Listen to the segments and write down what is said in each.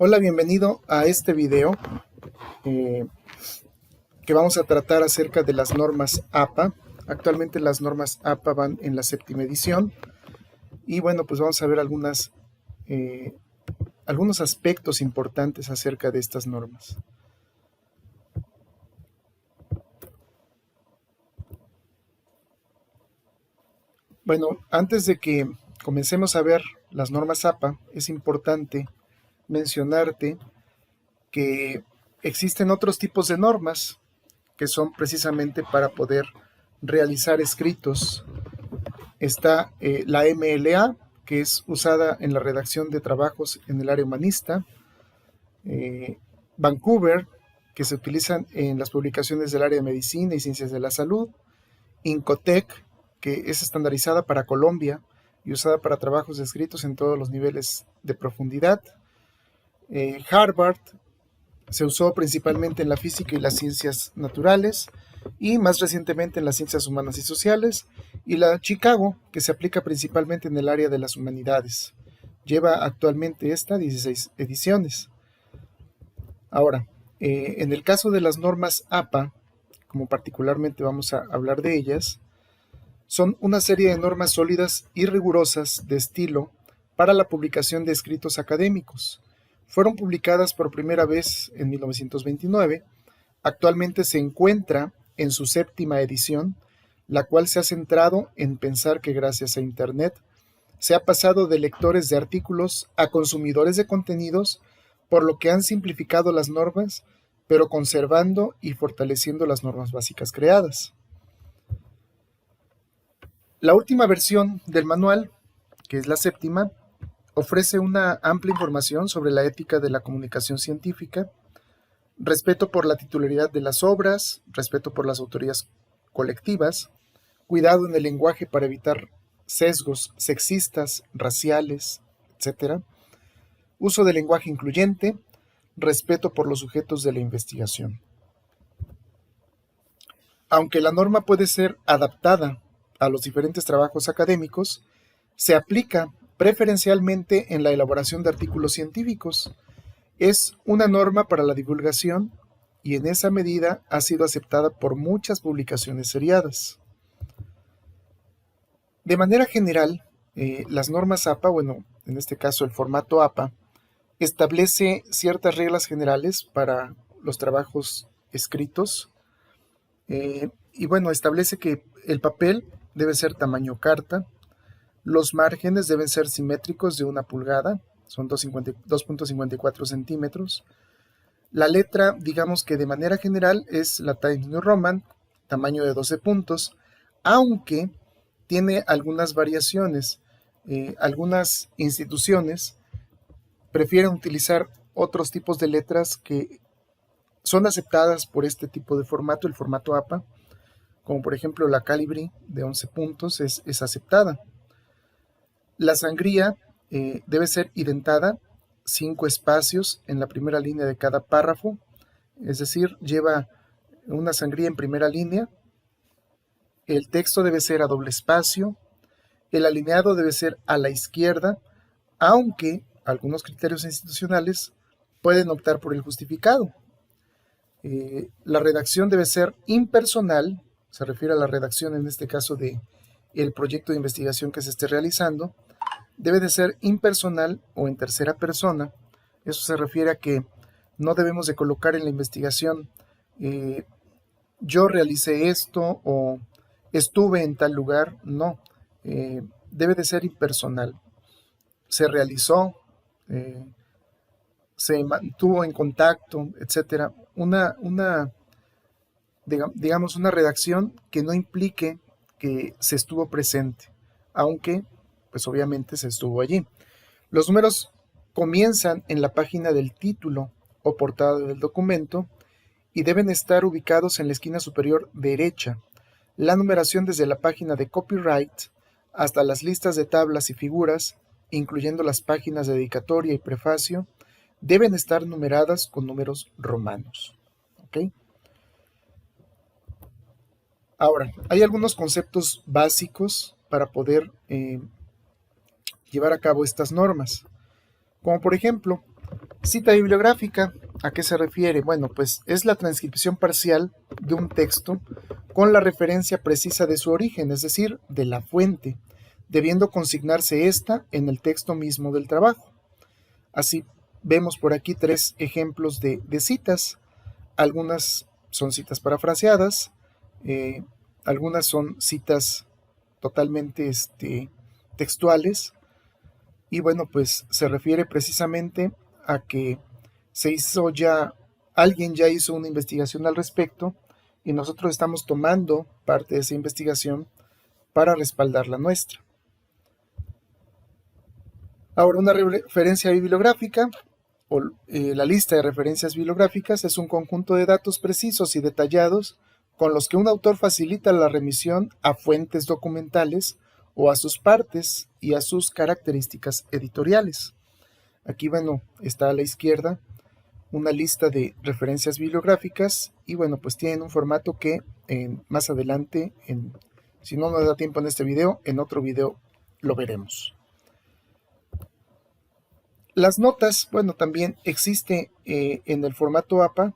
Hola, bienvenido a este video eh, que vamos a tratar acerca de las normas APA. Actualmente las normas APA van en la 7ª edición y bueno, pues vamos a ver eh, algunos aspectos importantes acerca de estas normas. Bueno, antes de que comencemos a ver las normas APA, es importante mencionarte que existen otros tipos de normas que son precisamente para poder realizar escritos. Está la MLA, que es usada en la redacción de trabajos en el área humanista. Vancouver, que se utilizan en las publicaciones del área de medicina y ciencias de la salud. Incotec, que es estandarizada para Colombia y usada para trabajos escritos en todos los niveles de profundidad. Harvard, se usó principalmente en la física y las ciencias naturales y más recientemente en las ciencias humanas y sociales, y la Chicago, que se aplica principalmente en el área de las humanidades. Lleva actualmente esta 16 ediciones. Ahora, en el caso de las normas APA, como particularmente vamos a hablar de ellas, son una serie de normas sólidas y rigurosas de estilo para la publicación de escritos académicos. Fueron publicadas por primera vez en 1929. Actualmente se encuentra en su 7ª edición, la cual se ha centrado en pensar que gracias a Internet se ha pasado de lectores de artículos a consumidores de contenidos, por lo que han simplificado las normas, pero conservando y fortaleciendo las normas básicas creadas. La última versión del manual, que es la 7ª, ofrece una amplia información sobre la ética de la comunicación científica, respeto por la titularidad de las obras, respeto por las autorías colectivas, cuidado en el lenguaje para evitar sesgos sexistas, raciales, etc., uso del lenguaje incluyente, respeto por los sujetos de la investigación. Aunque la norma puede ser adaptada a los diferentes trabajos académicos, se aplica preferencialmente en la elaboración de artículos científicos. Es una norma para la divulgación y en esa medida ha sido aceptada por muchas publicaciones seriadas. De manera general, las normas APA, bueno, en este caso el formato APA, establece ciertas reglas generales para los trabajos escritos y bueno, establece que el papel debe ser tamaño carta, los márgenes deben ser simétricos de 1 pulgada, son 2.54 centímetros. La letra, digamos que de manera general es la Times New Roman, tamaño de 12 puntos, aunque tiene algunas variaciones. Algunas instituciones prefieren utilizar otros tipos de letras que son aceptadas por este tipo de formato, el formato APA, como por ejemplo la Calibri de 11 puntos es aceptada. La sangría debe ser identada, 5 espacios en la primera línea de cada párrafo, es decir, lleva una sangría en primera línea. El texto debe ser a doble espacio, el alineado debe ser a la izquierda, aunque algunos criterios institucionales pueden optar por el justificado. La redacción debe ser impersonal, se refiere a la redacción en este caso de el proyecto de investigación que se esté realizando, debe de ser impersonal o en tercera persona. Eso se refiere a que no debemos de colocar en la investigación yo realicé esto o estuve en tal lugar, no, debe de ser impersonal. Se realizó, se mantuvo en contacto, etcétera. Digamos, una redacción que no implique que se estuvo presente, aunque pues obviamente se estuvo allí. Los números comienzan en la página del título o portada del documento y deben estar ubicados en la esquina superior derecha. La numeración desde la página de copyright hasta las listas de tablas y figuras, incluyendo las páginas de dedicatoria y prefacio, deben estar numeradas con números romanos. ¿Okay? Ahora, hay algunos conceptos básicos para poder llevar a cabo estas normas, como por ejemplo, Cita bibliográfica, ¿a qué se refiere? Bueno, pues es la transcripción parcial de un texto con la referencia precisa de su origen, es decir, de la fuente, debiendo consignarse esta en el texto mismo del trabajo. Así vemos por aquí tres ejemplos de citas. Algunas son citas parafraseadas, eh, algunas son citas totalmente textuales, y bueno, pues se refiere precisamente a que alguien ya hizo una investigación al respecto y nosotros estamos tomando parte de esa investigación para respaldar la nuestra. Ahora, una referencia bibliográfica o la lista de referencias bibliográficas es un conjunto de datos precisos y detallados con los que un autor facilita la remisión a fuentes documentales o a sus partes y a sus características editoriales. Aquí, bueno, está a la izquierda una lista de referencias bibliográficas y bueno, pues tienen un formato que más adelante, si no nos da tiempo en este video, en otro video lo veremos. Las notas, bueno, también existe en el formato APA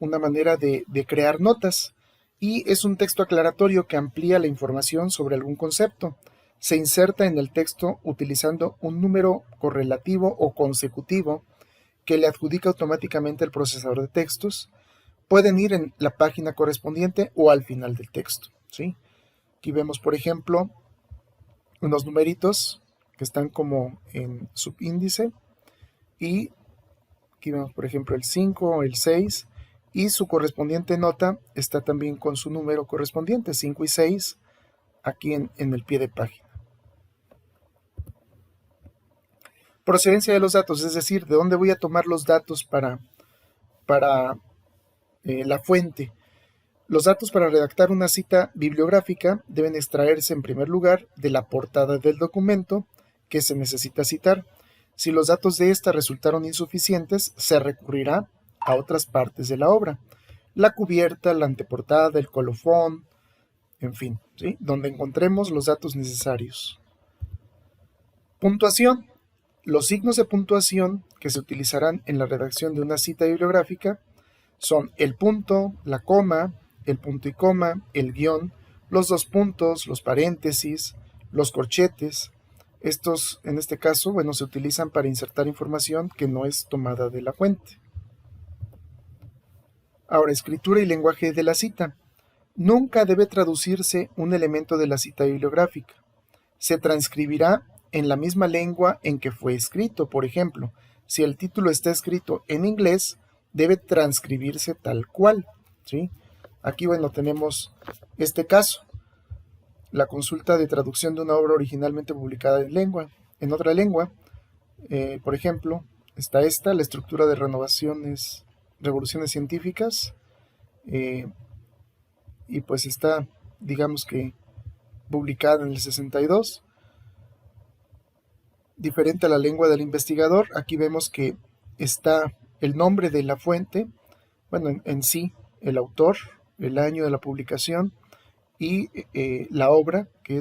una manera de crear notas y es un texto aclaratorio que amplía la información sobre algún concepto. Se inserta en el texto utilizando un número correlativo o consecutivo que le adjudica automáticamente el procesador de textos. Pueden ir en la página correspondiente o al final del texto, ¿sí? Aquí vemos, por ejemplo, unos numeritos que están como en subíndice y aquí vemos, por ejemplo, el 5, el 6 y su correspondiente nota está también con su número correspondiente, 5 y 6, aquí en el pie de página. Procedencia de los datos, es decir, de dónde voy a tomar los datos para la fuente. Los datos para redactar una cita bibliográfica deben extraerse en primer lugar de la portada del documento que se necesita citar. Si los datos de esta resultaron insuficientes, se recurrirá a otras partes de la obra, la cubierta, la anteportada, el colofón, en fin, ¿sí? Donde encontremos los datos necesarios. Puntuación. Los signos de puntuación que se utilizarán en la redacción de una cita bibliográfica son el punto, la coma, el punto y coma, el guión, los dos puntos, los paréntesis, los corchetes. Estos, en este caso, bueno, se utilizan para insertar información que no es tomada de la fuente. Ahora, escritura y lenguaje de la cita. Nunca debe traducirse un elemento de la cita bibliográfica. Se transcribirá en la misma lengua en que fue escrito. Por ejemplo, si el título está escrito en inglés, debe transcribirse tal cual, ¿sí? Aquí, bueno, tenemos este caso, la consulta de traducción de una obra originalmente publicada en otra lengua. Por ejemplo, está la estructura de revoluciones científicas, y pues está, digamos que, publicada en el 62. Diferente a la lengua del investigador, aquí vemos que está el nombre de la fuente, bueno, en sí, el autor, el año de la publicación y la obra, que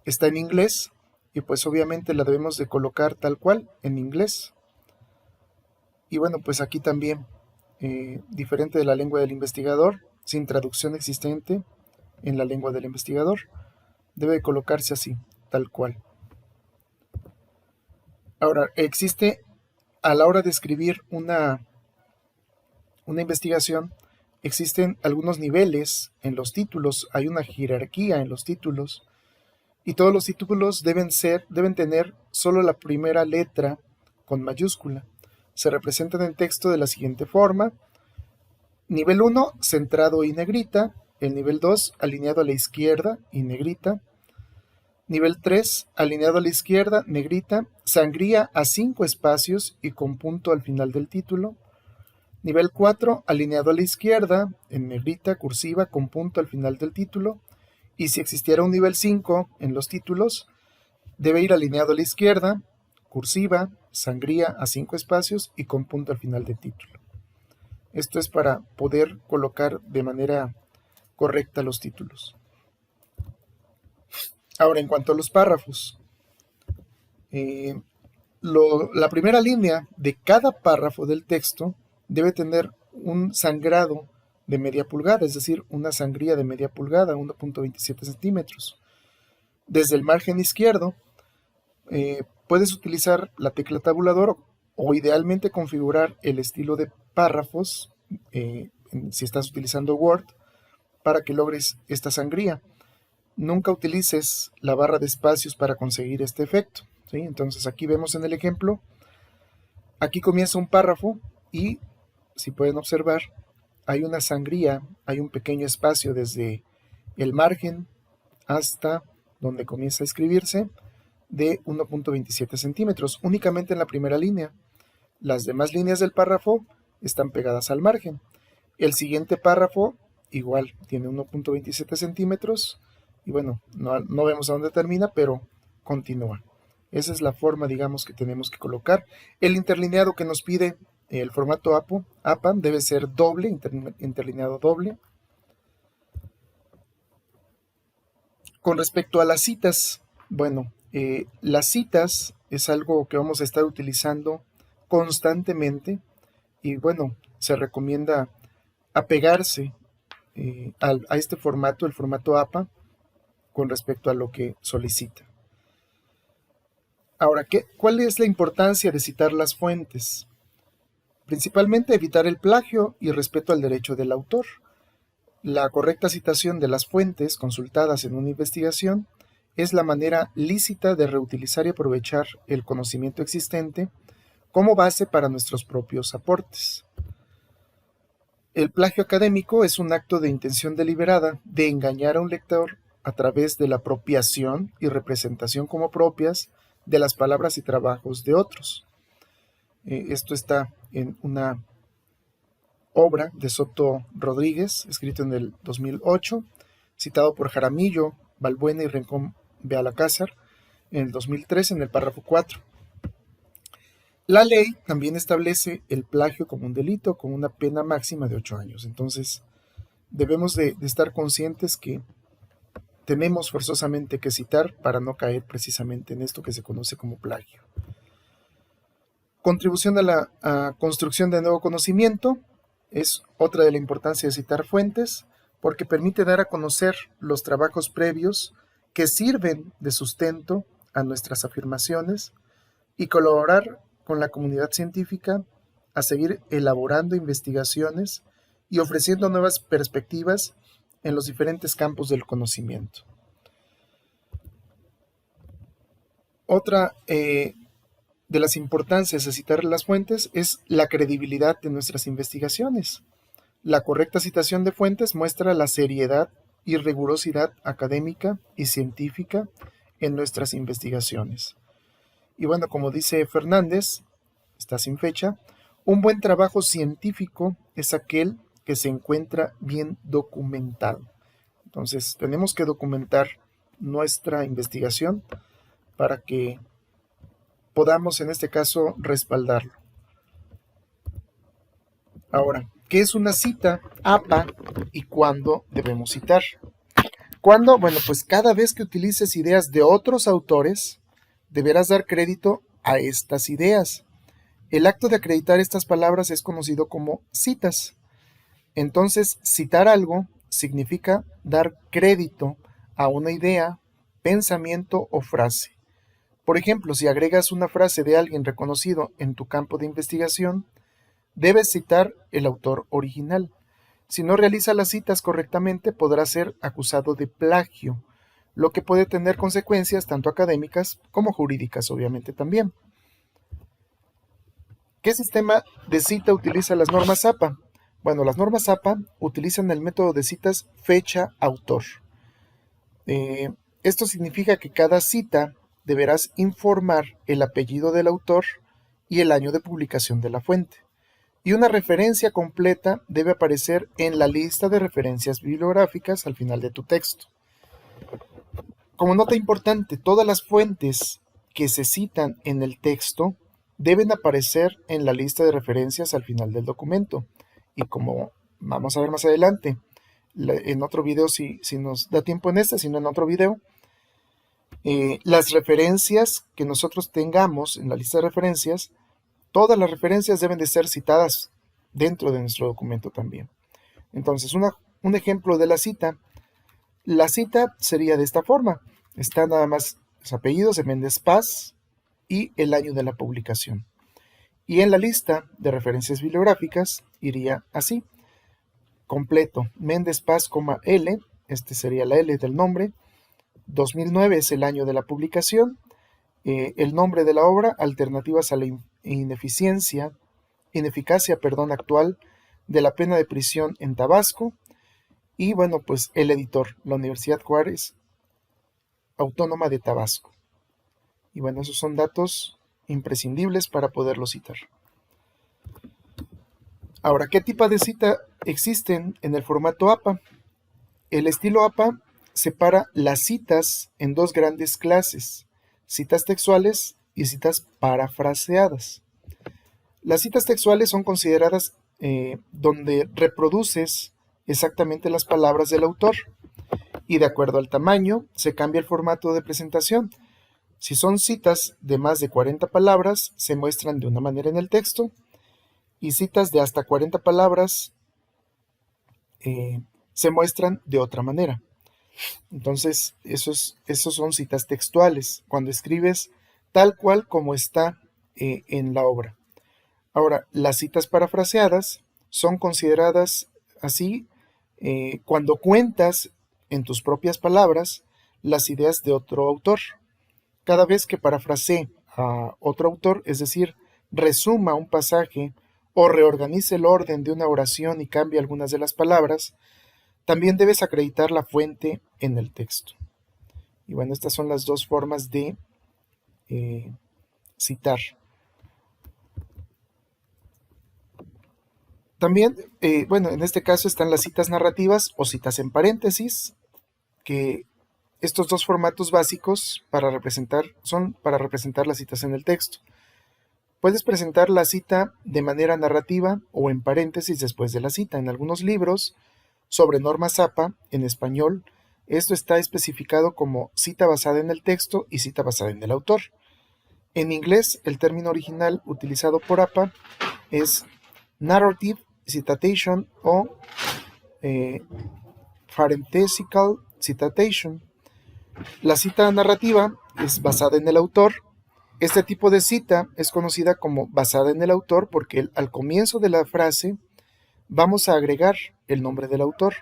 está en inglés, y pues obviamente la debemos de colocar tal cual, en inglés. Y bueno, pues aquí también, diferente de la lengua del investigador, sin traducción existente en la lengua del investigador, debe de colocarse así, tal cual. Ahora, existe a la hora de escribir una investigación, existen algunos niveles en los títulos, hay una jerarquía en los títulos, y todos los títulos deben tener solo la primera letra con mayúscula. Se representan en texto de la siguiente forma: nivel 1, centrado y negrita; el nivel 2, alineado a la izquierda y negrita; nivel 3, alineado a la izquierda, negrita, sangría a 5 espacios y con punto al final del título; nivel 4, alineado a la izquierda, en negrita, cursiva, con punto al final del título; y si existiera un nivel 5 en los títulos, debe ir alineado a la izquierda, cursiva, sangría a 5 espacios y con punto al final del título. Esto es para poder colocar de manera correcta los títulos. Ahora, en cuanto a los párrafos, La primera línea de cada párrafo del texto debe tener un sangrado de media pulgada, es decir, una sangría de media pulgada, 1.27 centímetros. Desde el margen izquierdo, puedes utilizar la tecla tabulador o idealmente configurar el estilo de párrafos, si estás utilizando Word, para que logres esta sangría. Nunca utilices la barra de espacios para conseguir este efecto, ¿sí? Entonces aquí vemos en el ejemplo, aquí comienza un párrafo y, si pueden observar, hay una sangría, hay un pequeño espacio desde el margen hasta donde comienza a escribirse de 1.27 centímetros, únicamente en la primera línea. Las demás líneas del párrafo están pegadas al margen. El siguiente párrafo igual tiene 1.27 centímetros y bueno, no vemos a dónde termina, pero continúa. Esa es la forma, digamos, que tenemos que colocar. El interlineado que nos pide el formato APA debe ser doble, interlineado doble. Con respecto a las citas, bueno, las citas es algo que vamos a estar utilizando constantemente y bueno, se recomienda apegarse a este formato, el formato APA, con respecto a lo que solicita. Ahora, ¿cuál es la importancia de citar las fuentes? Principalmente evitar el plagio y respeto al derecho del autor. La correcta citación de las fuentes consultadas en una investigación es la manera lícita de reutilizar y aprovechar el conocimiento existente como base para nuestros propios aportes. El plagio académico es un acto de intención deliberada de engañar a un lector a través de la apropiación y representación como propias de las palabras y trabajos de otros. Esto está en una obra de Soto Rodríguez, escrito en el 2008, citado por Jaramillo, Balbuena y Rincón Belalcázar en el 2003 en el párrafo 4. La ley también establece el plagio como un delito con una pena máxima de 8 años. Entonces, debemos de estar conscientes que tenemos forzosamente que citar para no caer precisamente en esto que se conoce como plagio. Contribución a la construcción de nuevo conocimiento es otra de la importancia de citar fuentes, porque permite dar a conocer los trabajos previos que sirven de sustento a nuestras afirmaciones y colaborar con la comunidad científica a seguir elaborando investigaciones y ofreciendo nuevas perspectivas en los diferentes campos del conocimiento. Otra de las importancias de citar las fuentes es la credibilidad de nuestras investigaciones. La correcta citación de fuentes muestra la seriedad y rigurosidad académica y científica en nuestras investigaciones. Y bueno, como dice Fernández, está sin fecha, un buen trabajo científico es aquel que se encuentra bien documentado. Entonces, tenemos que documentar nuestra investigación para que podamos, en este caso, respaldarlo. Ahora, ¿qué es una cita APA y cuándo debemos citar? ¿Cuándo? Bueno, pues cada vez que utilices ideas de otros autores, deberás dar crédito a estas ideas. El acto de acreditar estas palabras es conocido como citas. Entonces, citar algo significa dar crédito a una idea, pensamiento o frase. Por ejemplo, si agregas una frase de alguien reconocido en tu campo de investigación, debes citar el autor original. Si no realiza las citas correctamente, podrá ser acusado de plagio, lo que puede tener consecuencias tanto académicas como jurídicas, obviamente también. ¿Qué sistema de cita utiliza las normas APA? Bueno, las normas APA utilizan el método de citas fecha-autor. Esto significa que cada cita deberás informar el apellido del autor y el año de publicación de la fuente. Y una referencia completa debe aparecer en la lista de referencias bibliográficas al final de tu texto. Como nota importante, todas las fuentes que se citan en el texto deben aparecer en la lista de referencias al final del documento. Y como vamos a ver más adelante, en otro video, si nos da tiempo en este, sino en otro video, Las referencias que nosotros tengamos en la lista de referencias, todas las referencias deben de ser citadas dentro de nuestro documento también. Entonces, un ejemplo de la cita sería de esta forma. Está nada más los apellidos de Méndez Paz y el año de la publicación. Y en la lista de referencias bibliográficas iría así: completo, Méndez Paz, L, este sería la L del nombre, 2009 es el año de la publicación, el nombre de la obra, alternativas a la ineficacia actual de la pena de prisión en Tabasco, y bueno, pues el editor, la Universidad Juárez Autónoma de Tabasco. Y bueno, esos son datos imprescindibles para poderlo citar. Ahora, ¿qué tipo de cita existen en el formato APA? El estilo APA separa las citas en dos grandes clases: citas textuales y citas parafraseadas. Las citas textuales son consideradas donde reproduces exactamente las palabras del autor, y de acuerdo al tamaño se cambia el formato de presentación. Si son citas de más de 40 palabras, se muestran de una manera en el texto, y citas de hasta 40 palabras se muestran de otra manera. Entonces, esos son citas textuales, cuando escribes tal cual como está en la obra. Ahora, las citas parafraseadas son consideradas así cuando cuentas en tus propias palabras las ideas de otro autor. Cada vez que parafrasee a otro autor, es decir, resuma un pasaje o reorganice el orden de una oración y cambie algunas de las palabras, también debes acreditar la fuente en el texto. Y bueno, estas son las dos formas de citar. También, bueno, en este caso están las citas narrativas o citas en paréntesis, que estos dos formatos básicos son para representar las citas en el texto. Puedes presentar la cita de manera narrativa o en paréntesis después de la cita. En algunos libros sobre normas APA en español, esto está especificado como cita basada en el texto y cita basada en el autor. En inglés, el término original utilizado por APA es narrative citation o parenthetical citation. La cita narrativa es basada en el autor. Este tipo de cita es conocida como basada en el autor porque al comienzo de la frase vamos a agregar el nombre del autor.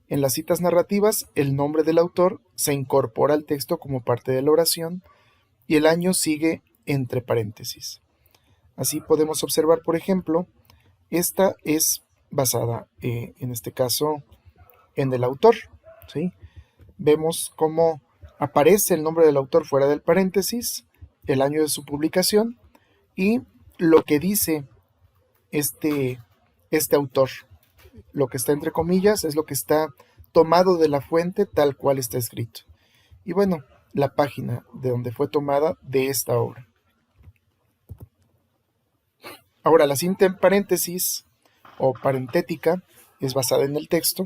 En las citas narrativas, el nombre del autor se incorpora al texto como parte de la oración y el año sigue entre paréntesis. Así podemos observar, por ejemplo, esta es basada, en este caso, en el autor, ¿sí? Vemos cómo aparece el nombre del autor fuera del paréntesis, el año de su publicación y lo que dice este autor. Lo que está entre comillas es lo que está tomado de la fuente tal cual está escrito. Y bueno, la página de donde fue tomada de esta obra. Ahora, la cinta en paréntesis o parentética es basada en el texto.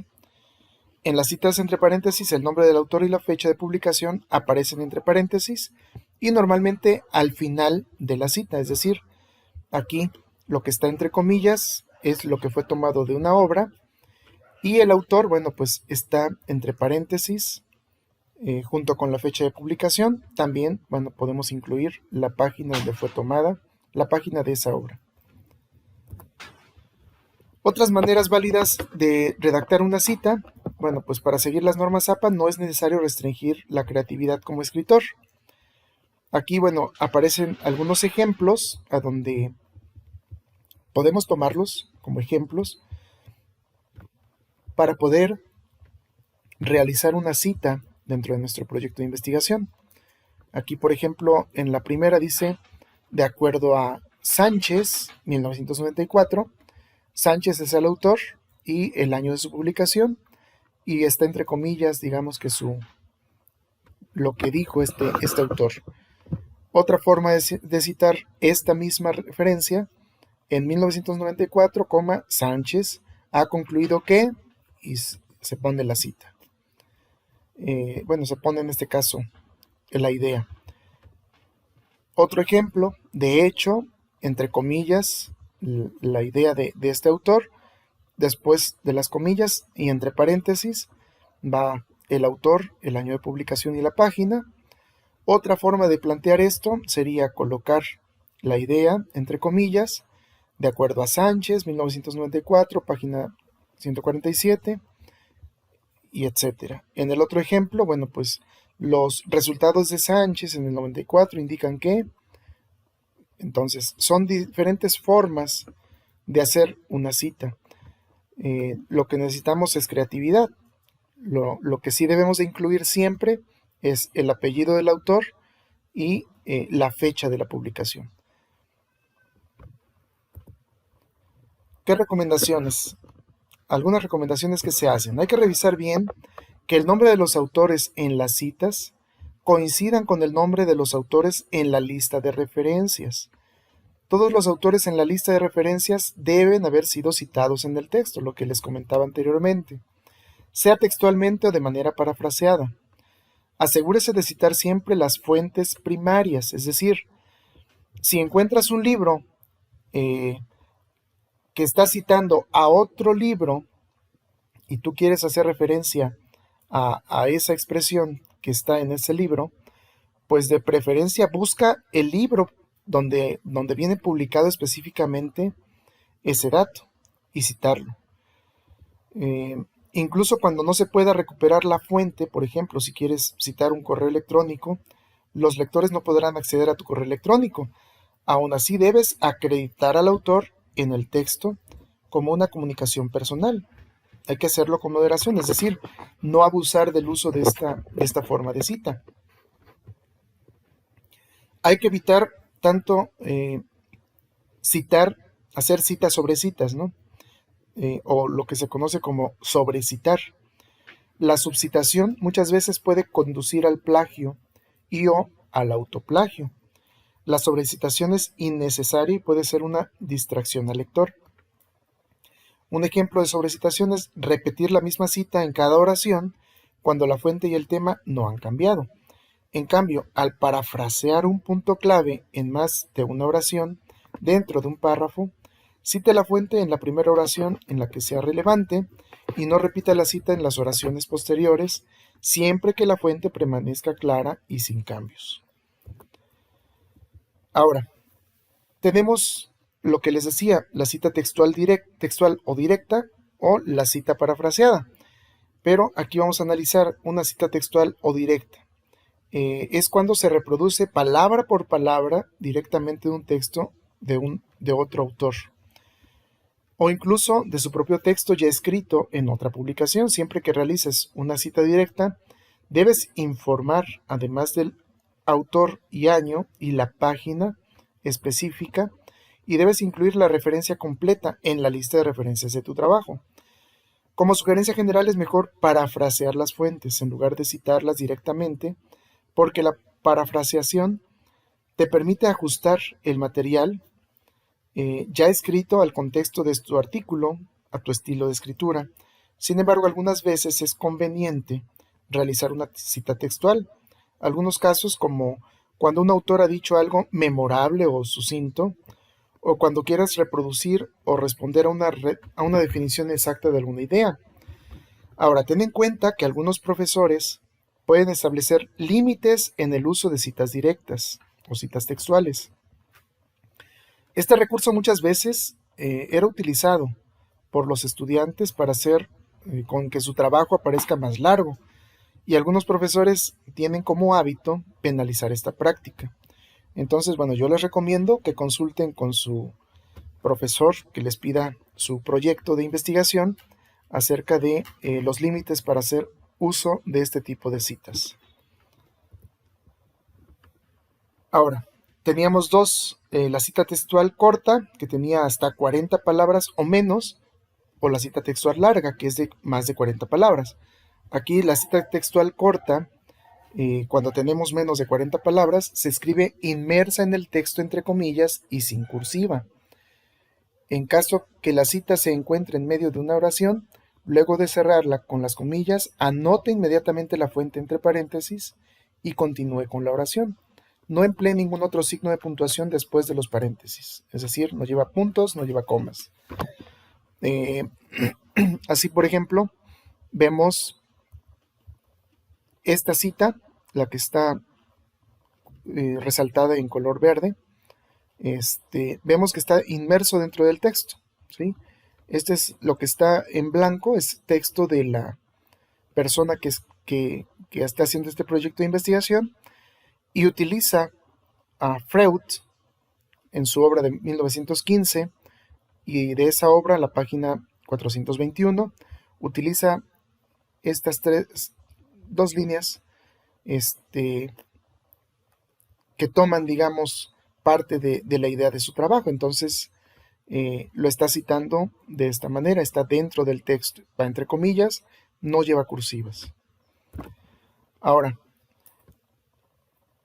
En las citas entre paréntesis, el nombre del autor y la fecha de publicación aparecen entre paréntesis y normalmente al final de la cita, es decir, aquí lo que está entre comillas es lo que fue tomado de una obra y el autor, bueno, pues está entre paréntesis junto con la fecha de publicación. También, bueno, podemos incluir la página donde fue tomada, la página de esa obra. Otras maneras válidas de redactar una cita, bueno, pues para seguir las normas APA no es necesario restringir la creatividad como escritor. Aquí, bueno, aparecen algunos ejemplos a donde podemos tomarlos como ejemplos para poder realizar una cita dentro de nuestro proyecto de investigación. Aquí, por ejemplo, en la primera dice, de acuerdo a Sánchez, 1994, Sánchez es el autor y el año de su publicación, y está entre comillas, digamos que lo que dijo este autor. Otra forma de citar esta misma referencia, en 1994, Sánchez ha concluido que, y se pone la cita. Bueno, se pone en este caso la idea. Otro ejemplo, de hecho, entre comillas, la idea de este autor. Después de las comillas y entre paréntesis va el autor, el año de publicación y la página. Otra forma de plantear esto sería colocar la idea entre comillas, de acuerdo a Sánchez, 1994, página 147, y etcétera. En el otro ejemplo, bueno, pues los resultados de Sánchez en el 94 indican que, entonces, son diferentes formas de hacer una cita. Lo que necesitamos es creatividad. Lo que sí debemos de incluir siempre es el apellido del autor y la fecha de la publicación. ¿Qué recomendaciones? Algunas recomendaciones que se hacen. Hay que revisar bien que el nombre de los autores en las citas coincidan con el nombre de los autores en la lista de referencias. Todos los autores en la lista de referencias deben haber sido citados en el texto, lo que les comentaba anteriormente, sea textualmente o de manera parafraseada. Asegúrese de citar siempre las fuentes primarias, es decir, si encuentras un libro que está citando a otro libro y tú quieres hacer referencia a esa expresión que está en ese libro, pues de preferencia busca el libro donde viene publicado específicamente ese dato y citarlo. Incluso cuando no se pueda recuperar la fuente, por ejemplo, si quieres citar un correo electrónico, los lectores no podrán acceder a tu correo electrónico. Aún así debes acreditar al autor en el texto como una comunicación personal. Hay que hacerlo con moderación, es decir, no abusar del uso de esta forma de cita. Hay que evitar tanto hacer citas sobre citas, ¿no? O lo que se conoce como sobrecitar. La subcitación muchas veces puede conducir al plagio y o al autoplagio. La sobrecitación es innecesaria y puede ser una distracción al lector. Un ejemplo de sobrecitación es repetir la misma cita en cada oración cuando la fuente y el tema no han cambiado. En cambio, al parafrasear un punto clave en más de una oración dentro de un párrafo, cite la fuente en la primera oración en la que sea relevante y no repita la cita en las oraciones posteriores, siempre que la fuente permanezca clara y sin cambios. Ahora, tenemos lo que les decía, la cita textual o directa o la cita parafraseada. Pero aquí vamos a analizar una cita textual o directa. Es cuando se reproduce palabra por palabra directamente de un texto de otro autor, o incluso de su propio texto ya escrito en otra publicación. Siempre que realices una cita directa, debes informar, además del autor y año y la página específica, y debes incluir la referencia completa en la lista de referencias de tu trabajo. Como sugerencia general es mejor parafrasear las fuentes en lugar de citarlas directamente, porque la parafraseación te permite ajustar el material ya escrito al contexto de tu artículo, a tu estilo de escritura. Sin embargo, algunas veces es conveniente realizar una cita textual. Algunos casos, como cuando un autor ha dicho algo memorable o sucinto, o cuando quieras reproducir o responder a una definición exacta de alguna idea. Ahora, ten en cuenta que algunos profesores pueden establecer límites en el uso de citas directas o citas textuales. Este recurso muchas veces era utilizado por los estudiantes para hacer con que su trabajo aparezca más largo, y algunos profesores tienen como hábito penalizar esta práctica. Entonces, bueno, yo les recomiendo que consulten con su profesor, que les pida su proyecto de investigación acerca de los límites para hacer uso de este tipo de citas. Ahora, teníamos dos, la cita textual corta, que tenía hasta 40 palabras o menos, o la cita textual larga, que es de más de 40 palabras. Aquí la cita textual corta, cuando tenemos menos de 40 palabras, se escribe inmersa en el texto entre comillas y sin cursiva. En caso que la cita se encuentre en medio de una oración, luego de cerrarla con las comillas, anote inmediatamente la fuente entre paréntesis y continúe con la oración. No emplee ningún otro signo de puntuación después de los paréntesis, es decir, no lleva puntos, no lleva comas. Así, por ejemplo, vemos esta cita, la que está resaltada en color verde. Vemos que está inmerso dentro del texto, ¿sí? Este es lo que está en blanco, es texto de la persona que está haciendo este proyecto de investigación y utiliza a Freud en su obra de 1915, y de esa obra, la página 421, utiliza estas dos líneas que toman, digamos, parte de la idea de su trabajo. Entonces, lo está citando de esta manera, está dentro del texto, va entre comillas, no lleva cursivas. Ahora,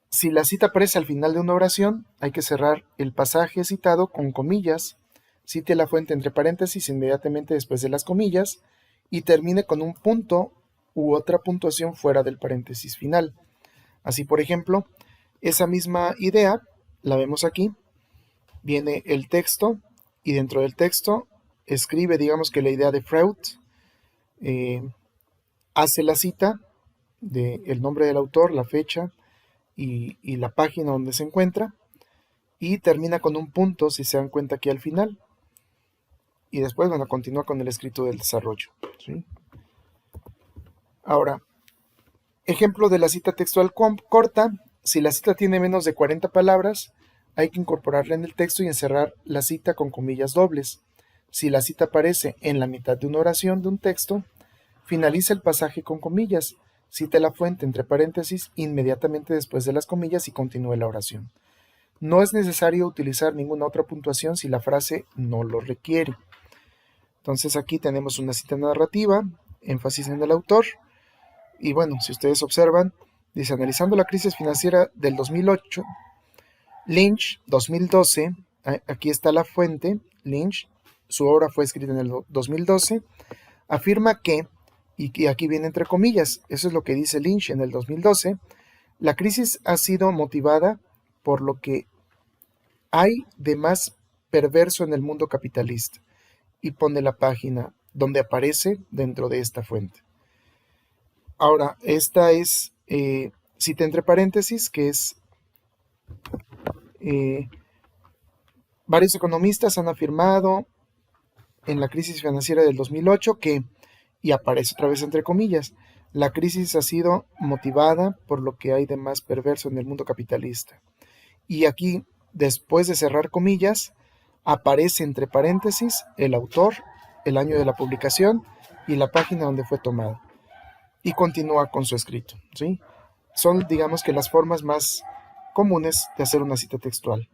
si la cita aparece al final de una oración, hay que cerrar el pasaje citado con comillas, cite la fuente entre paréntesis inmediatamente después de las comillas y termine con un punto u otra puntuación fuera del paréntesis final. Así, por ejemplo, esa misma idea la vemos aquí. Viene el texto y dentro del texto escribe, digamos que la idea de Freud, hace la cita del nombre del autor, la fecha y la página donde se encuentra, y termina con un punto, si se dan cuenta, aquí al final, y después, bueno, continúa con el escrito del desarrollo, ¿sí? Ahora, ejemplo de la cita textual corta. Si la cita tiene menos de 40 palabras, hay que incorporarla en el texto y encerrar la cita con comillas dobles. Si la cita aparece en la mitad de una oración de un texto, finaliza el pasaje con comillas, cite la fuente entre paréntesis inmediatamente después de las comillas y continúe la oración. No es necesario utilizar ninguna otra puntuación si la frase no lo requiere. Entonces aquí tenemos una cita narrativa, énfasis en el autor, y bueno, si ustedes observan, dice, analizando la crisis financiera del 2008, Lynch, 2012, aquí está la fuente, Lynch, su obra fue escrita en el 2012, afirma que, y aquí viene entre comillas, eso es lo que dice Lynch en el 2012, la crisis ha sido motivada por lo que hay de más perverso en el mundo capitalista, y pone la página donde aparece dentro de esta fuente. Ahora, esta es cita entre paréntesis, que es varios economistas han afirmado en la crisis financiera del 2008 que, y aparece otra vez entre comillas, la crisis ha sido motivada por lo que hay de más perverso en el mundo capitalista. Y aquí, después de cerrar comillas, aparece entre paréntesis el autor, el año de la publicación y la página donde fue tomada. Y continúa con su escrito, ¿sí? Son, digamos que, las formas más comunes de hacer una cita textual.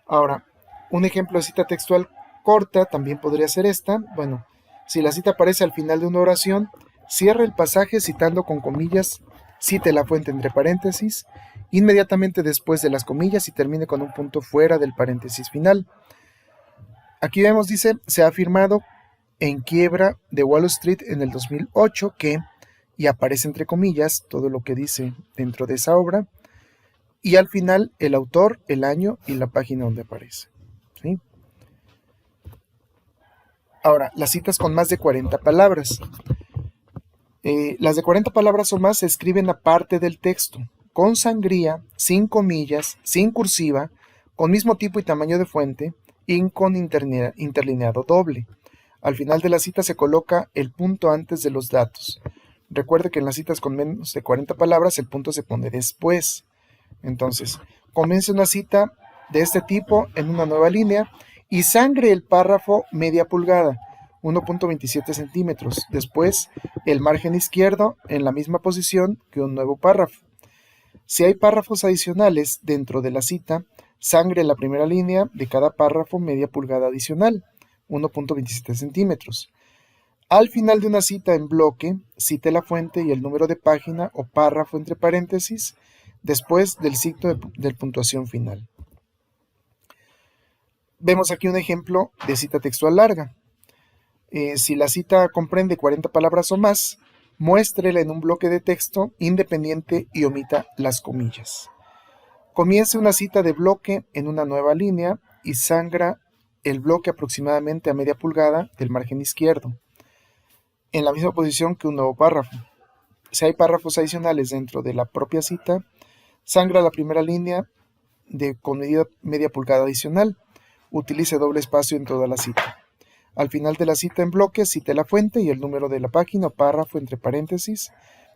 Ahora, un ejemplo de cita textual corta también podría ser esta. Bueno, si la cita aparece al final de una oración, cierra el pasaje citando con comillas, cite la fuente entre paréntesis, inmediatamente después de las comillas y termine con un punto fuera del paréntesis final. Aquí vemos, dice, se ha afirmado en quiebra de Wall Street en el 2008 que, y aparece entre comillas todo lo que dice dentro de esa obra, y al final el autor, el año y la página donde aparece, ¿sí? Ahora, las citas con más de 40 palabras. Las de 40 palabras o más se escriben aparte del texto, con sangría, sin comillas, sin cursiva, con mismo tipo y tamaño de fuente y con interlineado doble. Al final de la cita se coloca el punto antes de los datos. Recuerde que en las citas con menos de 40 palabras el punto se pone después. Entonces, comience una cita de este tipo en una nueva línea y sangre el párrafo media pulgada, 1.27 centímetros. Después, el margen izquierdo en la misma posición que un nuevo párrafo. Si hay párrafos adicionales dentro de la cita, sangre la primera línea de cada párrafo media pulgada adicional, 1.27 centímetros. Al final de una cita en bloque, cite la fuente y el número de página o párrafo entre paréntesis después del signo de puntuación final. Vemos aquí un ejemplo de cita textual larga. Si la cita comprende 40 palabras o más, muéstrela en un bloque de texto independiente y omita las comillas. Comience una cita de bloque en una nueva línea y sangra el bloque aproximadamente a media pulgada del margen izquierdo, en la misma posición que un nuevo párrafo. Si hay párrafos adicionales dentro de la propia cita, sangra la primera línea con medida media pulgada adicional. Utilice doble espacio en toda la cita. Al final de la cita en bloque, cite la fuente y el número de la página o párrafo entre paréntesis,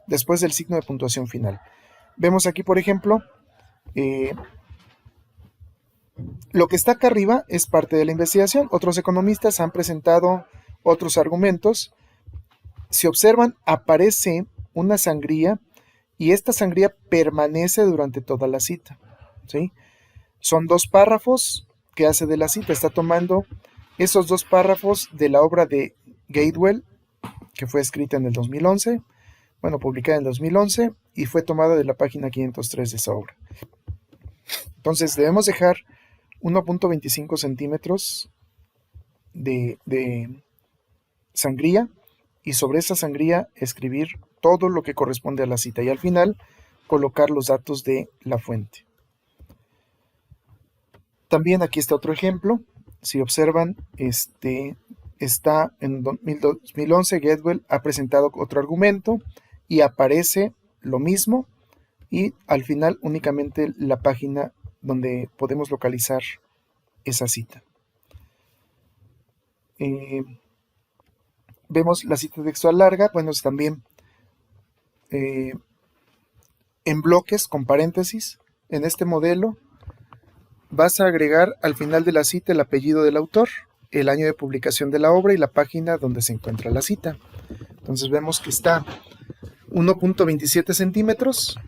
después del signo de puntuación final. Vemos aquí, por ejemplo, lo que está acá arriba es parte de la investigación. Otros economistas han presentado otros argumentos. Si observan, aparece una sangría y esta sangría permanece durante toda la cita, ¿sí? Son 2 párrafos que hace de la cita. Está tomando esos 2 párrafos de la obra de Gatewell, que fue escrita en el 2011, publicada en el 2011, y fue tomada de la página 503 de esa obra. Entonces debemos dejar 1.25 centímetros de sangría, y sobre esa sangría escribir todo lo que corresponde a la cita, y al final colocar los datos de la fuente. También aquí está otro ejemplo. Si observan, está en 2011, Gatewell ha presentado otro argumento y aparece lo mismo, y al final únicamente la página donde podemos localizar esa cita. Vemos la cita textual larga, también en bloques con paréntesis. En este modelo vas a agregar al final de la cita el apellido del autor, el año de publicación de la obra y la página donde se encuentra la cita. Entonces vemos que está 1.27 centímetros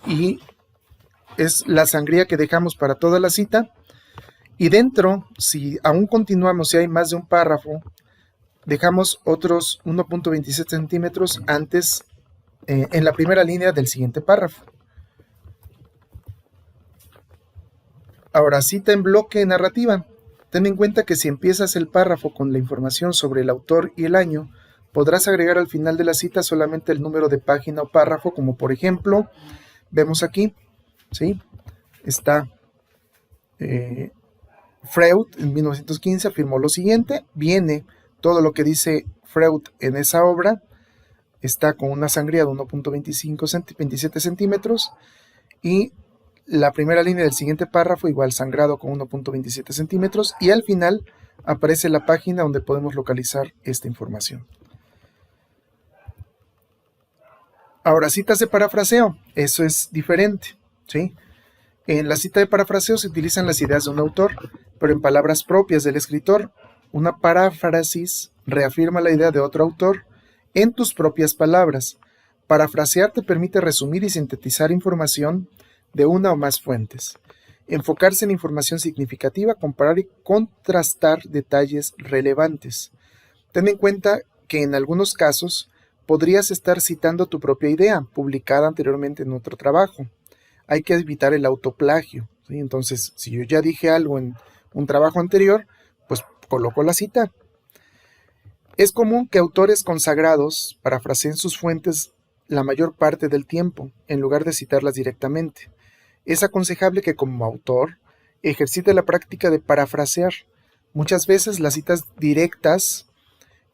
y es la sangría que dejamos para toda la cita. Y dentro, si aún continuamos, si hay más de un párrafo, dejamos otros 1.27 centímetros antes, en la primera línea del siguiente párrafo. Ahora, cita en bloque narrativa. Ten en cuenta que si empiezas el párrafo con la información sobre el autor y el año, podrás agregar al final de la cita solamente el número de página o párrafo, como por ejemplo, vemos aquí, ¿sí? Está Freud en 1915 afirmó lo siguiente, viene todo lo que dice Freud en esa obra, está con una sangría de 1.27 centímetros y la primera línea del siguiente párrafo igual sangrado con 1.27 centímetros y al final aparece la página donde podemos localizar esta información. Ahora, citas de parafraseo, eso es diferente, ¿sí? En la cita de parafraseo se utilizan las ideas de un autor, pero en palabras propias del escritor. Una paráfrasis reafirma la idea de otro autor en tus propias palabras. Parafrasear te permite resumir y sintetizar información de una o más fuentes. Enfocarse en información significativa, comparar y contrastar detalles relevantes. Ten en cuenta que en algunos casos podrías estar citando tu propia idea, publicada anteriormente en otro trabajo. Hay que evitar el autoplagio, ¿sí? Entonces, si yo ya dije algo en un trabajo anterior, pues coloco la cita. Es común que autores consagrados parafraseen sus fuentes la mayor parte del tiempo, en lugar de citarlas directamente. Es aconsejable que como autor ejercite la práctica de parafrasear. Muchas veces las citas directas,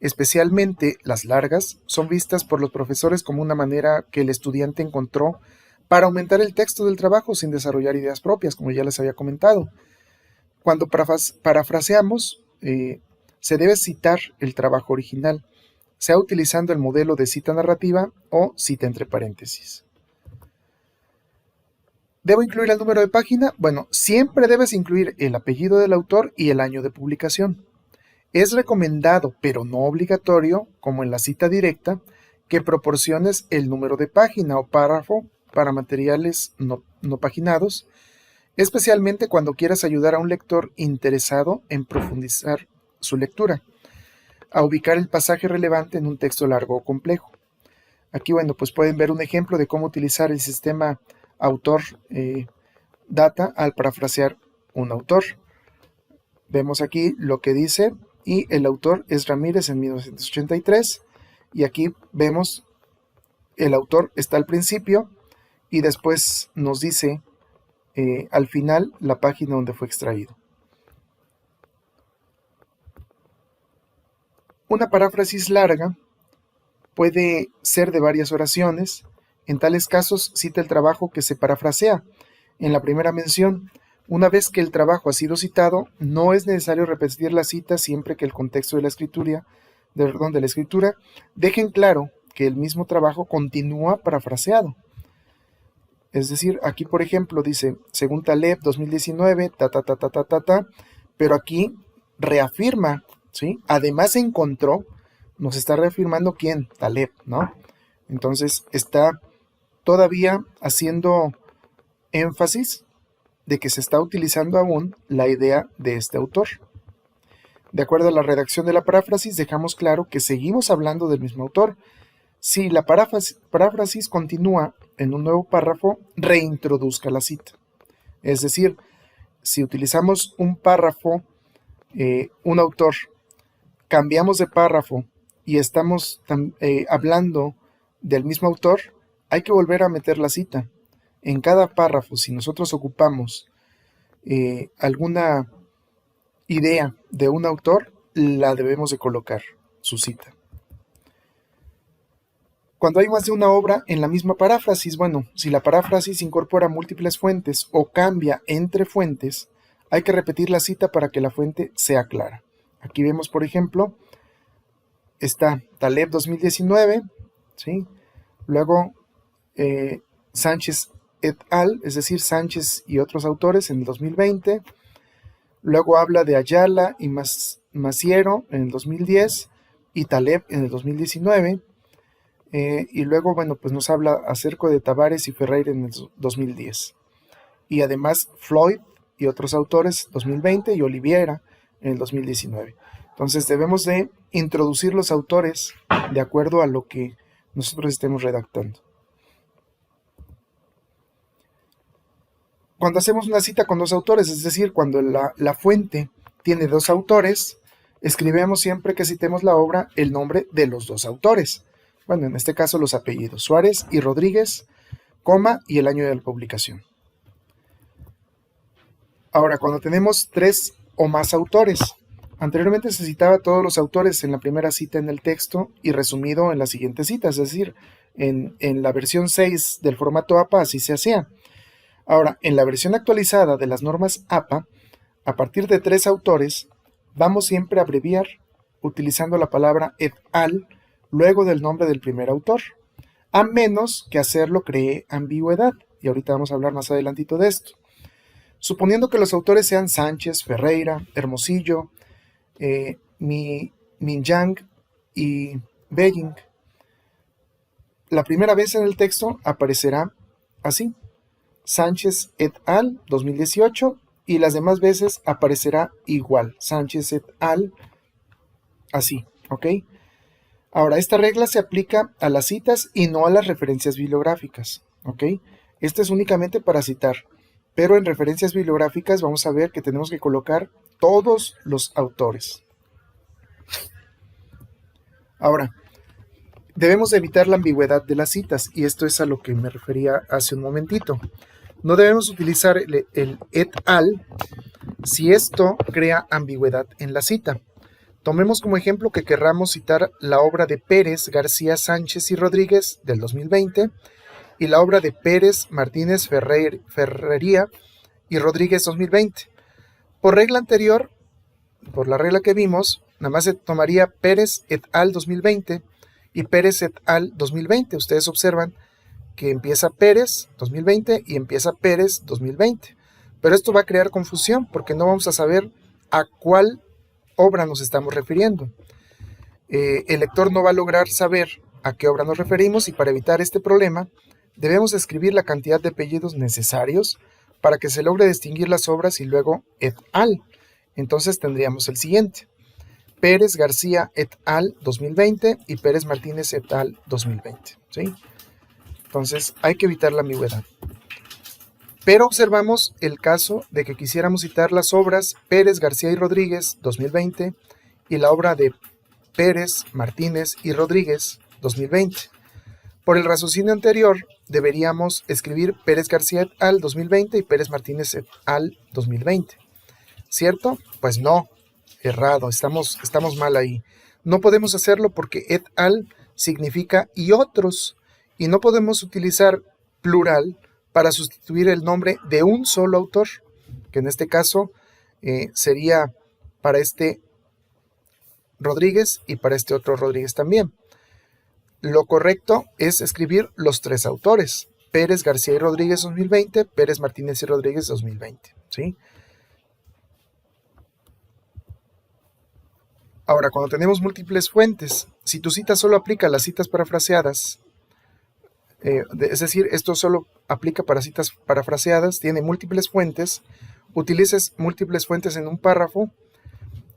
especialmente las largas, son vistas por los profesores como una manera que el estudiante encontró para aumentar el texto del trabajo sin desarrollar ideas propias, como ya les había comentado. Cuando parafraseamos, se debe citar el trabajo original, sea utilizando el modelo de cita narrativa o cita entre paréntesis. ¿Debo incluir el número de página? Siempre debes incluir el apellido del autor y el año de publicación. Es recomendado, pero no obligatorio, como en la cita directa, que proporciones el número de página o párrafo para materiales no paginados, especialmente cuando quieras ayudar a un lector interesado en profundizar su lectura, a ubicar el pasaje relevante en un texto largo o complejo. Aquí, pueden ver un ejemplo de cómo utilizar el sistema autor-data al parafrasear un autor. Vemos aquí lo que dice, y el autor es Ramírez en 1983, Y aquí vemos el autor está al principio y después nos dice al final la página donde fue extraído. Una paráfrasis larga puede ser de varias oraciones. En tales casos cita el trabajo que se parafrasea. En la primera mención, una vez que el trabajo ha sido citado, no es necesario repetir la cita siempre que el contexto de la escritura dejen claro que el mismo trabajo continúa parafraseado. Es decir, aquí por ejemplo dice, según Taleb 2019, pero aquí reafirma, ¿sí? Además encontró, nos está reafirmando quién, Taleb, ¿no? Entonces está todavía haciendo énfasis de que se está utilizando aún la idea de este autor. De acuerdo a la redacción de la paráfrasis, dejamos claro que seguimos hablando del mismo autor. Si la paráfrasis continúa en un nuevo párrafo, reintroduzca la cita. Es decir, si utilizamos un párrafo, un autor, cambiamos de párrafo y estamos hablando del mismo autor, hay que volver a meter la cita. En cada párrafo, si nosotros ocupamos alguna idea de un autor, la debemos de colocar, su cita. Cuando hay más de una obra en la misma paráfrasis, bueno, si la paráfrasis incorpora múltiples fuentes o cambia entre fuentes, hay que repetir la cita para que la fuente sea clara. Aquí vemos, por ejemplo, está Taleb 2019, ¿sí? Luego Sánchez et al., es decir, Sánchez y otros autores en el 2020. Luego habla de Ayala y Maciero en el 2010 y Taleb en el 2019. Y luego, bueno, pues nos habla acerca de Tavares y Ferreira en el 2010. Y además Floyd y otros autores 2020 y Oliveira en el 2019. Entonces debemos de introducir los autores de acuerdo a lo que nosotros estemos redactando. Cuando hacemos una cita con dos autores, es decir, cuando la fuente tiene dos autores, escribimos siempre que citemos la obra el nombre de los dos autores. Bueno, en este caso los apellidos, Suárez y Rodríguez, coma y el año de la publicación. Ahora, cuando tenemos tres o más autores, anteriormente se citaba a todos los autores en la primera cita en el texto y resumido en la siguiente cita, es decir, en la versión 6 del formato APA así se hacía. Ahora, en la versión actualizada de las normas APA, a partir de tres autores, vamos siempre a abreviar utilizando la palabra et al luego del nombre del primer autor, a menos que hacerlo cree ambigüedad, y ahorita vamos a hablar más adelantito de esto. Suponiendo que los autores sean Sánchez, Ferreira, Hermosillo, Minjang y Belling, la primera vez en el texto aparecerá así, Sánchez et al. 2018, y las demás veces aparecerá igual, Sánchez et al. así, ¿ok? Ahora, esta regla se aplica a las citas y no a las referencias bibliográficas, ¿ok? Esta es únicamente para citar, pero en referencias bibliográficas vamos a ver que tenemos que colocar todos los autores. Ahora, debemos evitar la ambigüedad de las citas, y esto es a lo que me refería hace un momentito. No debemos utilizar el et al si esto crea ambigüedad en la cita. Tomemos como ejemplo que querramos citar la obra de Pérez, García, Sánchez y Rodríguez del 2020 y la obra de Pérez, Martínez, Ferrería y Rodríguez 2020. Por regla anterior, por la regla que vimos, nada más se tomaría Pérez et al. 2020 y Pérez et al. 2020. Ustedes observan que empieza Pérez 2020 y empieza Pérez 2020. Pero esto va a crear confusión porque no vamos a saber a cuál obra nos estamos refiriendo. El lector no va a lograr saber a qué obra nos referimos, y para evitar este problema debemos escribir la cantidad de apellidos necesarios para que se logre distinguir las obras y luego et al. Entonces tendríamos el siguiente: Pérez García et al. 2020 y Pérez Martínez et al. 2020, ¿sí? Entonces hay que evitar la ambigüedad. Pero observamos el caso de que quisiéramos citar las obras Pérez, García y Rodríguez 2020 y la obra de Pérez, Martínez y Rodríguez 2020. Por el raciocinio anterior, deberíamos escribir Pérez García et al. 2020 y Pérez Martínez et al. 2020. ¿Cierto? Pues no, errado, estamos mal ahí. No podemos hacerlo porque et al. Significa y otros, y no podemos utilizar plural para sustituir el nombre de un solo autor, que en este caso sería para este Rodríguez y para este otro Rodríguez también. Lo correcto es escribir los tres autores, Pérez, García y Rodríguez 2020, Pérez, Martínez y Rodríguez 2020, ¿sí? Ahora, cuando tenemos múltiples fuentes, si tu cita solo aplica a las citas parafraseadas, es decir, esto solo aplica para citas parafraseadas, tiene múltiples fuentes, utilices múltiples fuentes en un párrafo,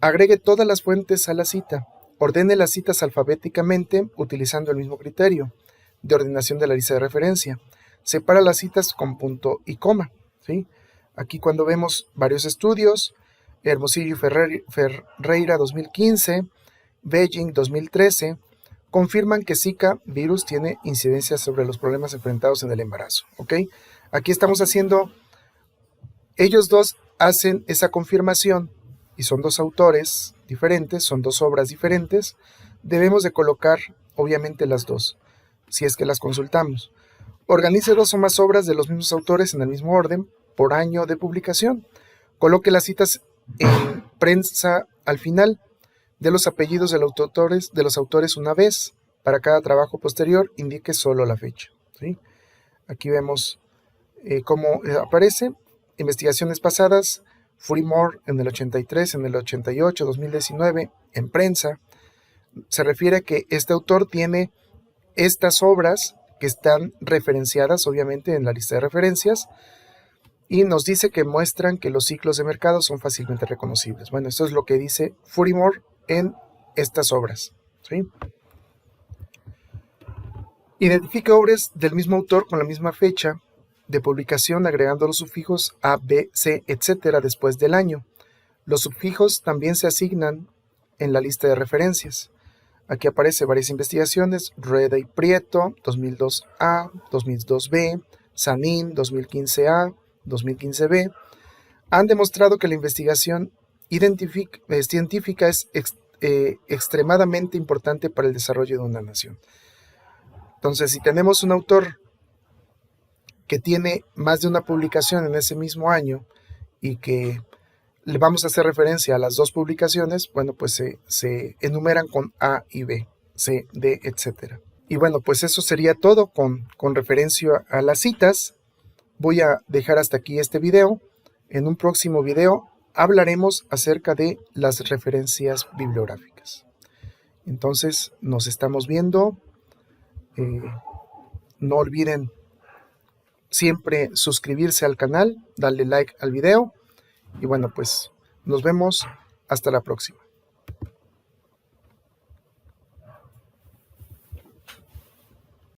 agregue todas las fuentes a la cita, ordene las citas alfabéticamente utilizando el mismo criterio de ordenación de la lista de referencia, separa las citas con punto y coma, ¿sí? Aquí cuando vemos varios estudios, Hermosillo y Ferreira 2015, Beijing 2013, confirman que Zika virus tiene incidencia sobre los problemas enfrentados en el embarazo, ¿ok? Aquí estamos haciendo, ellos dos hacen esa confirmación y son dos autores diferentes, son dos obras diferentes, debemos de colocar obviamente las dos, si es que las consultamos. Organice dos o más obras de los mismos autores en el mismo orden por año de publicación. Coloque las citas en prensa al final de los apellidos de los autores una vez. Para cada trabajo posterior indique solo la fecha, ¿sí? Aquí vemos cómo aparece. Investigaciones pasadas, Furymore en el 83, en el 88, 2019, en prensa. Se refiere a que este autor tiene estas obras que están referenciadas obviamente en la lista de referencias y nos dice que muestran que los ciclos de mercado son fácilmente reconocibles. Bueno, esto es lo que dice Furymore en estas obras, ¿sí? Identifica obras del mismo autor con la misma fecha de publicación agregando los sufijos A, B, C, etc. después del año. Los sufijos también se asignan en la lista de referencias. Aquí aparecen varias investigaciones, Rueda y Prieto, 2002A, 2002B, Sanín, 2015A, 2015B, han demostrado que la investigación científica es extremadamente importante para el desarrollo de una nación. Entonces, si tenemos un autor que tiene más de una publicación en ese mismo año y que le vamos a hacer referencia a las dos publicaciones, bueno, pues se enumeran con A y B, C, D, etc. Y bueno, pues eso sería todo con referencia a las citas. Voy a dejar hasta aquí este video. En un próximo video hablaremos acerca de las referencias bibliográficas. Entonces, nos estamos viendo. No olviden siempre suscribirse al canal, darle like al video y bueno, pues nos vemos hasta la próxima.